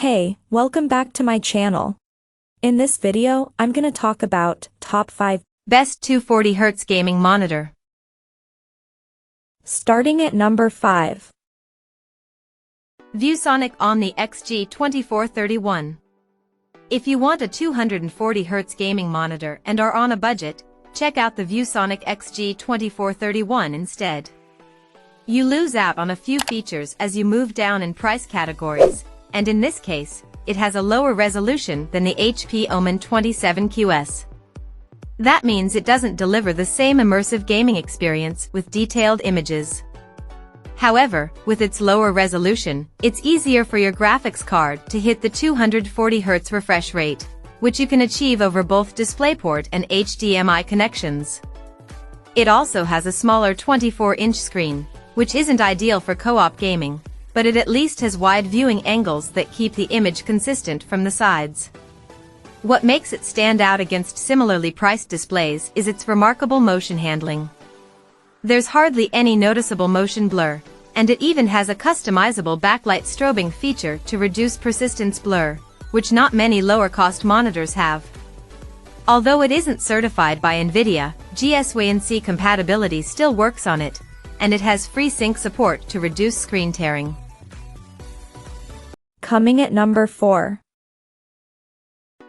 Hey, welcome back to my channel. In this video, I'm gonna talk about top 5 best 240Hz gaming monitor. Starting at number 5. ViewSonic OMNI XG2431. If you want a 240Hz gaming monitor and are on a budget, check out the ViewSonic XG2431 instead. You lose out on a few features as you move down in price categories, and in this case, it has a lower resolution than the HP OMNI 27QS. That means it doesn't deliver the same immersive gaming experience with detailed images. However, with its lower resolution, it's easier for your graphics card to hit the 240Hz refresh rate, which you can achieve over both DisplayPort and HDMI connections. It also has a smaller 24-inch screen, which isn't ideal for co-op gaming, but it at least has wide viewing angles that keep the image consistent from the sides. What makes it stand out against similarly priced displays is its remarkable motion handling. There's hardly any noticeable motion blur, and it even has a customizable backlight strobing feature to reduce persistence blur, which not many lower-cost monitors have. Although it isn't certified by NVIDIA, GSWC compatibility still works on it, and it has FreeSync support to reduce screen tearing. Coming at number 4.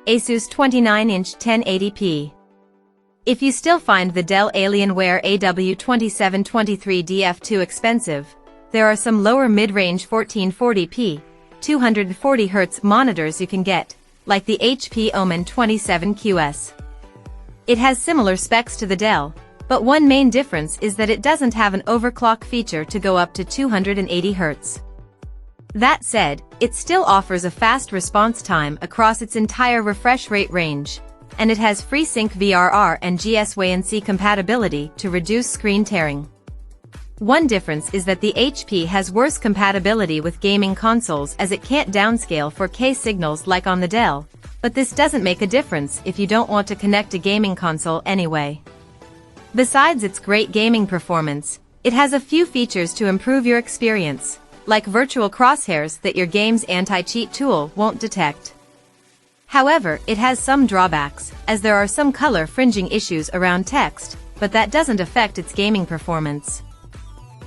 ASUS 29-inch 1080p. If you still find the Dell Alienware AW2723DF too expensive, there are some lower mid-range 1440p, 240Hz monitors you can get, like the HP OMNI 27QS. It has similar specs to the Dell, but one main difference is that it doesn't have an overclock feature to go up to 280Hz. That said, it still offers a fast response time across its entire refresh rate range, and it has FreeSync VRR and GSWC compatibility to reduce screen tearing. One difference is that the HP has worse compatibility with gaming consoles as it can't downscale 4K signals like on the Dell, but this doesn't make a difference if you don't want to connect a gaming console anyway. Besides its great gaming performance, it has a few features to improve your experience, like virtual crosshairs that your game's anti-cheat tool won't detect. However, it has some drawbacks, as there are some color fringing issues around text, but that doesn't affect its gaming performance.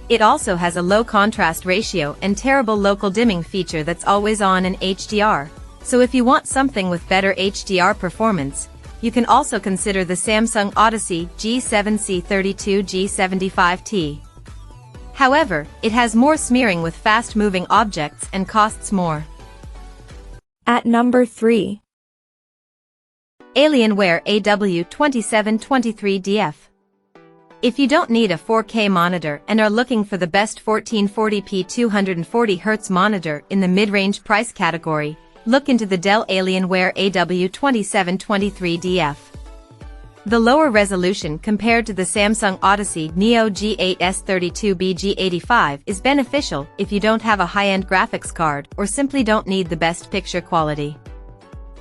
It also has a low contrast ratio and terrible local dimming feature that's always on in HDR, so if you want something with better HDR performance, you can also consider the Samsung Odyssey G7C32G75T. However, it has more smearing with fast-moving objects and costs more. At number 3. Alienware AW2723DF. If you don't need a 4K monitor and are looking for the best 1440p 240Hz monitor in the mid-range price category, look into the Dell Alienware AW2723DF. The lower resolution compared to the Samsung Odyssey Neo G8S32BG85 is beneficial if you don't have a high-end graphics card or simply don't need the best picture quality.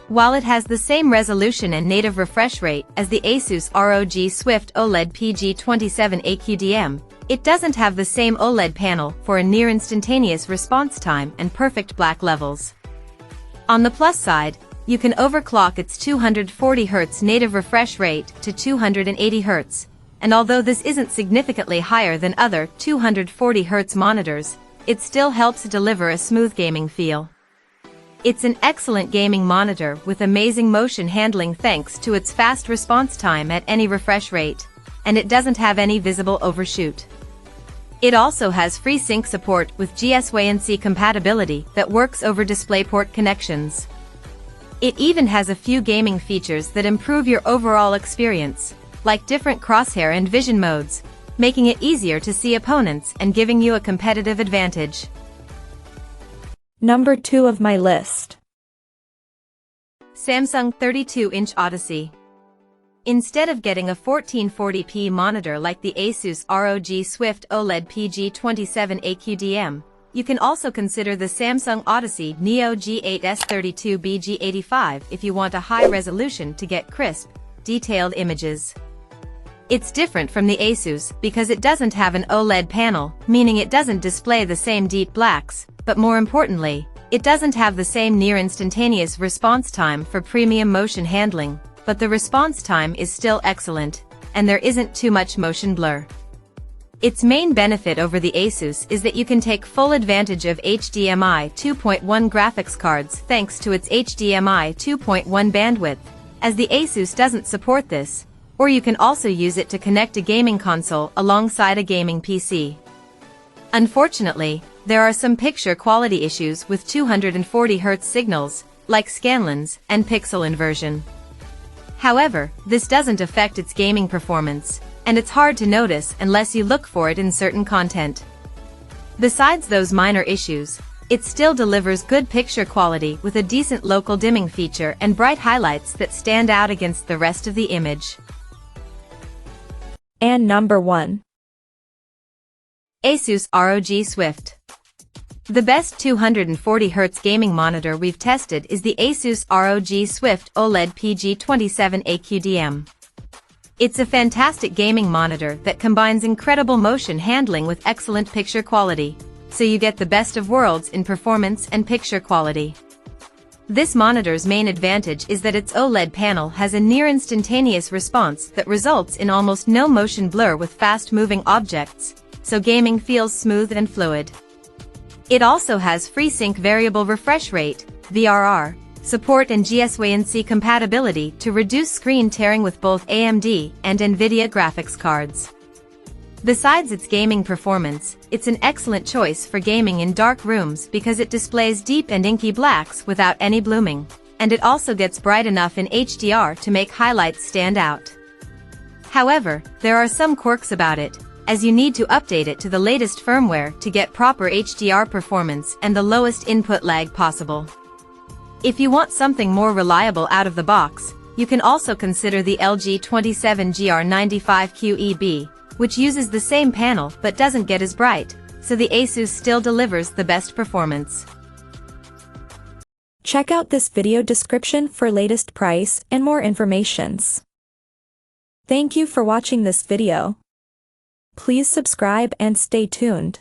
While it has the same resolution and native refresh rate as the ASUS ROG Swift OLED PG27 AQDM, it doesn't have the same OLED panel for a near-instantaneous response time and perfect black levels. On the plus side, you can overclock its 240Hz native refresh rate to 280Hz, and although this isn't significantly higher than other 240Hz monitors, it still helps deliver a smooth gaming feel. It's an excellent gaming monitor with amazing motion handling thanks to its fast response time at any refresh rate, and it doesn't have any visible overshoot. It also has FreeSync support with GSWC compatibility that works over DisplayPort connections. It even has a few gaming features that improve your overall experience, like different crosshair and vision modes, making it easier to see opponents and giving you a competitive advantage. Number 2 of my list. Samsung 32-inch Odyssey. Instead of getting a 1440p monitor like the ASUS ROG Swift OLED PG27 AQDM, you can also consider the Samsung Odyssey Neo G8S32BG85 if you want a high resolution to get crisp, detailed images. It's different from the ASUS because it doesn't have an OLED panel, meaning it doesn't display the same deep blacks, but more importantly, It doesn't have the same near-instantaneous response time for premium motion handling, but the response time is still excellent, and there isn't too much motion blur. Its main benefit over the ASUS is that you can take full advantage of HDMI 2.1 graphics cards thanks to its HDMI 2.1 bandwidth, as the ASUS doesn't support this, or you can also use it to connect a gaming console alongside a gaming PC. Unfortunately, there are some picture quality issues with 240Hz signals, like scanlens and pixel inversion. However, this doesn't affect its gaming performance, and it's hard to notice unless you look for it in certain content. Besides those minor issues, it still delivers good picture quality with a decent local dimming feature and bright highlights that stand out against the rest of the image. And number 1. ASUS ROG Swift. The best 240Hz gaming monitor we've tested is the ASUS ROG Swift OLED PG27 AQDM. It's a fantastic gaming monitor that combines incredible motion handling with excellent picture quality, so you get the best of worlds in performance and picture quality. This monitor's main advantage is that its OLED panel has a near-instantaneous response that results in almost no motion blur with fast-moving objects, so gaming feels smooth and fluid. It also has FreeSync variable refresh rate, VRR, support and GSWNC compatibility to reduce screen tearing with both AMD and NVIDIA graphics cards. Besides its gaming performance, it's an excellent choice for gaming in dark rooms because it displays deep and inky blacks without any blooming, and it also gets bright enough in HDR to make highlights stand out. However, there are some quirks about it, as you need to update it to the latest firmware to get proper HDR performance and the lowest input lag possible. If you want something more reliable out of the box, you can also consider the LG 27GR95QEB, which uses the same panel but doesn't get as bright, so the ASUS still delivers the best performance. Check out this video description for latest price and more informations. Thank you for watching this video. Please subscribe and stay tuned.